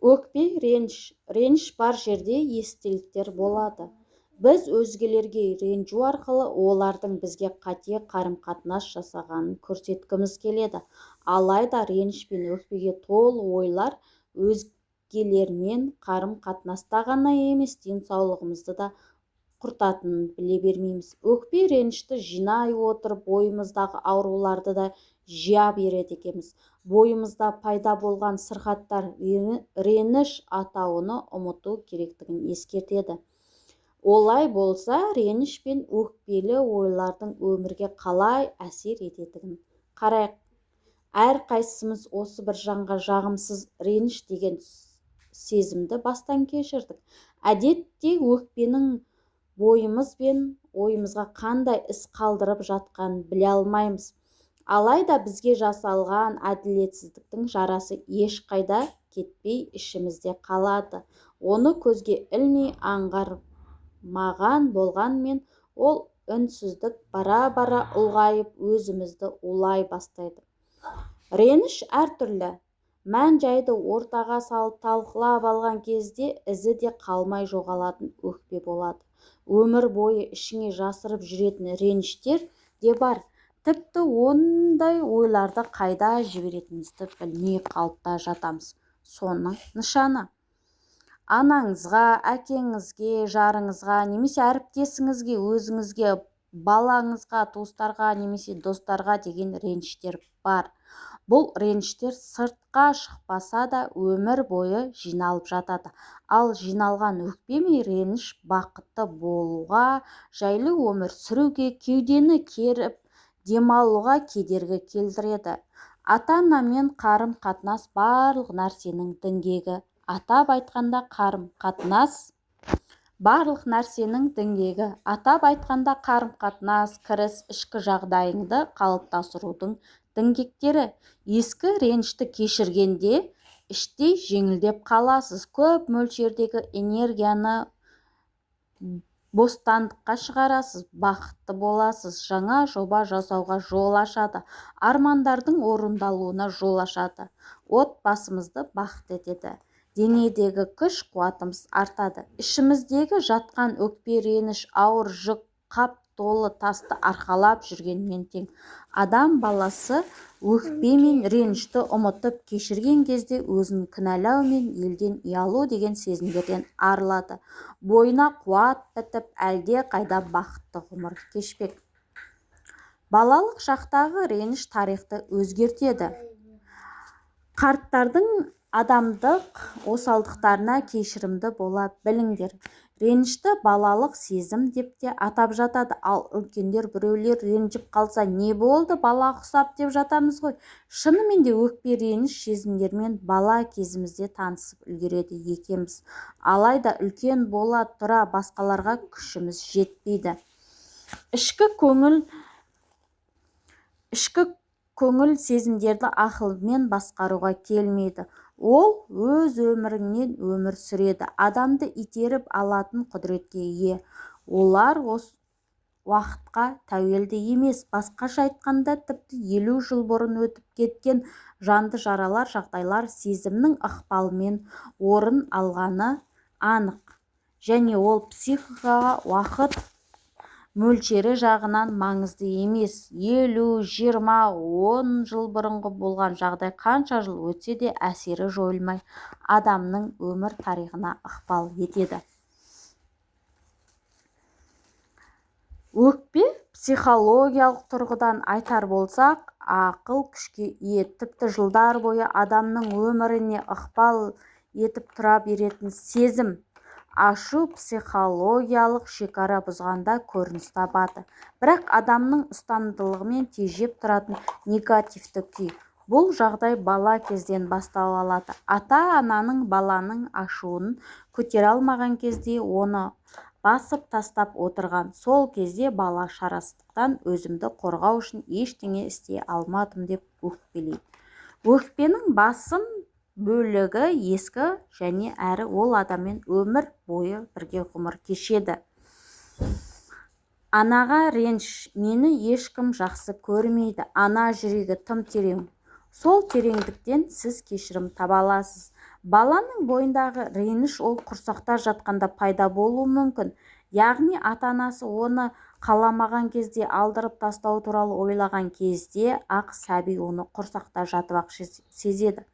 Өкпе, реніш бар жерде естеліктер болады. Біз өзгелерге ренжу арқылы олардың бізге қате қарым-қатынас жасағанын көрсеткіміз келеді. Алайда реніш пен өкпеге толы ойлар өзгелермен қарым-қатынаста ғана емес, денсаулығымызды да құртатынын біле бермейміз. Өкпе ренішті жинай отырып бойымыздағы ауруларды да жия береді екенбіз. Бойымызда пайда болған сырқаттар реніш атауын ұмыту керектігін ескертеді. Олай болса, реніш пен өкпелі ойлардың өмірге қалай әсер ететінін қарайық. Әрқайсымыз осы бір жанға жағымсыз реніш деген сезімді бастан кешірдік. Әдетте өкпенің бойымыз бен ойымызға қандай іс қалдырып жатқанын біле алмаймыз. Алайда бізге жасалған әділетсіздіктің жарасы ешқайда кетпей ішімізде қалады. Оны көзге ілмей аңғармаған болғанмен, ол үнсіздік бара-бара ұлғайып өзімізді улай бастайды. Реніш әртүрлі. Мән-жайды ортаға салып талқылап алған кезде ізі де қалмай жоғалатын өкпе болады. Өмір бойы ішіңе жасырып жүретін реніштер де бар. Тіпті ондай ойларды қайда жіберетінімізді білмей қалып та жатамыз. Соның нышаны. Анаңызға, әкеңізге, жарыңызға, немесе әріптесіңізге, өзіңізге, балаңызға, туыстарға, немесе достарға деген реніштер бар. Бұл реніштер сыртқа шықпаса да өмір бойы жиналып жатады. Ал жиналған өкпе мен реніш бақытты болуға, жайлы өмір сүруге, кеудені керіп, демалуға кедергі келтіреді. Ата-анамен қарым-қатынас барлық нәрсенің діңгегі. Атап айтқанда қарым-қатынас, кіріс, ішкі жағдайыңды қалыптастырудың діңгектері. Ескі ренішті кешіргенде іштей жеңілдеп қаласыз. Көп мөлшердегі энергияны бостандыққа шығарасыз, бақытты боласыз. Жаңа жоба жасауға жол ашады, армандардың орындалуына жол ашады. Отбасымызды бақытты етеді. Денедегі күш-қуатымыз артады. Ішіміздегі жатқан өкпе, реніш, ауыр жүк, қап толы тасты арқалап жүргенмен тең. Адам баласы өкпе мен ренішті ұмытып кешірген кезде өзін кінәлау мен елден ұялу деген сезімдерден арылады. Бойына қуат бітіп, әлде қайда бақытты ғұмыр кешпек. Балалық шақтағы реніш тарихты өзгертеді. Қарттардың адамдық осалдықтарына кешірімді бола біліңдер. Ренішті балалық сезім деп те атап жатады. Ал үлкендер біреулер ренжіп қалса, не болды, бала құсап деп жатамыз ғой. Шынымен де өкпе, реніш сезімдермен бала кезімізде танысып үлгереді екенбіз. Алайда үлкен бола тұра басқаларға күшіміз жетпейді. Ішкі көңіл сезімдерді ақылмен басқаруға келмейді. Ол өз өміріңнен өмір сүреді. Адамды итеріп алатын құдіретке ие. Олар уақытқа тәуелді емес. Басқаша айтқанда, тіпті 50 жыл бұрын өтіп кеткен жанды жаралар, жағдайлар сезімнің ықпалымен орын алғаны анық. Және ол психикаға уақыт мөлшері жағынан маңызды емес. 50, 20, 10 жыл бұрынғы болған жағдай қанша жыл өтсе де әсері жойылмай адамның өмір тарихына ықпал етеді. Өкпе психологиялық тұрғыдан айтар болсақ, ақыл күшке ие, тіпті жылдар бойы адамның өміріне ықпал етіп тұра беретін сезім. Ашу психологиялық шекара бұзғанда көрініс табады. Бірақ адамның ұстамдылығымен тежеп тұратын негативті күй. Бұл жағдай бала кезден бастау алады. Ата-ананың баланың ашуын көтере алмаған кезде оны басып тастап отырған. Сол кезде бала шарасыздықтан өзімді қорғау үшін ештеңе істей алмадым деп өкпелейді. Өкпенің басым бөлігі ескі және әрі ол адаммен өмір бойы бірге ғұмыр кешеді. Анаға реніш. Мені ешкім жақсы көрмейді. Ана жүрегі тым терең. Сол тереңдіктен сіз кешірім таба аласыз. Баланың бойындағы реніш ол құрсақта жатқанда пайда болуы мүмкін. Яғни ата-анасы оны қаламаған кезде, алдырып тастау туралы ойлаған кезде ақ сәби оны құрсақта жатып ақ сезеді.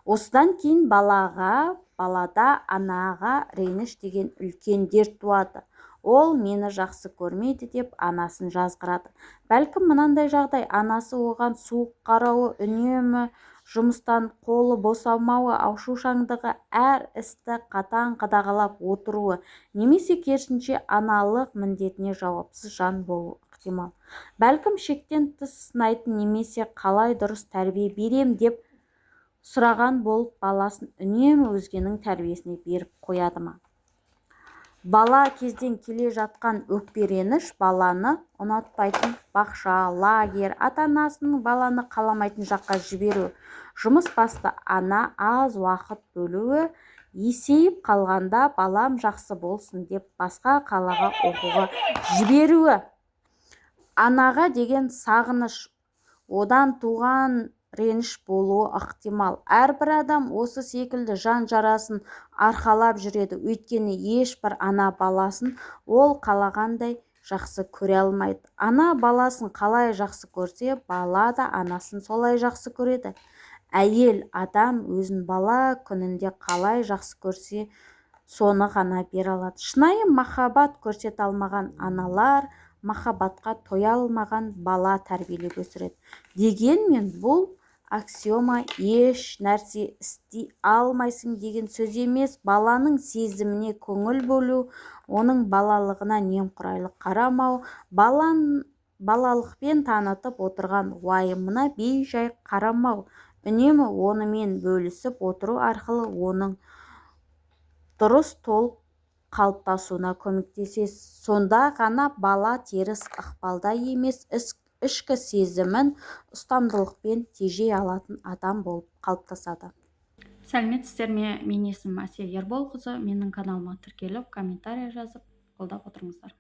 Осыдан кейін балада анаға реніш деген үлкен дерт туады. Ол мені жақсы көрмейді деп анасын жазғырады. Бәлкім мынандай жағдай: анасы оған суық қарауы, үнемі жұмыстан қолы босамауы, аушушаңдығы, әр істі қатаң қадағалап отыруы, немесе керісінше аналық міндетіне жауапсыз жан болуы ықтимал. Бәлкім шектен тыс сынайтын немесе қалай дұрыс тәрбие берем деп сұраған болып, баласын үнемі өзгенің тәрбиесіне беріп қояды ма? Бала кезден келе жатқан өкпе-реніш баланы ұнатпайтын бақша, лагерь, ата-анасының баланы қаламайтын жаққа жіберу, жұмыс басты ана аз уақыт бөлуі, есейіп қалғанда балам жақсы болсын деп басқа қалаға оқуға жіберуі, анаға деген сағыныш, одан туған реніш болуы ықтимал. Әрбір адам осы секілді жан жарасын арқалап жүреді, өйткені ешбір ана баласын ол қалағандай жақсы көре алмайды. Ана баласын қалай жақсы көрсе, бала да анасын солай жақсы көреді. Әйел адам өзін бала күнінде қалай жақсы көрсе, соны ғана бере алады. Шынайы махаббат көрсете алмаған аналар махаббатқа тоя алмаған бала тәрбиелеп өсіреді. Дегенмен бұл аксиома еш нәрсе істей алмайсың деген сөз емес. Баланың сезіміне көңіл бөлу, оның балалығына немқұрайлы қарамау, балалықпен танытып отырған уайымына бей-жай қарамау, үнемі онымен бөлісіп отыру арқылы оның дұрыс толық қалыптасуына көмектесесіз. Сонда ғана бала теріс ықпалда емес, ішкі сезімін ұстамдылықпен тежей алатын адам болып қалыптасады. Сәлеметсіздер ме? Мен есімім Әсел Ерболқызы. Менің каналыма тіркеліп, комментарий жазып, қолдап отырыңыздар.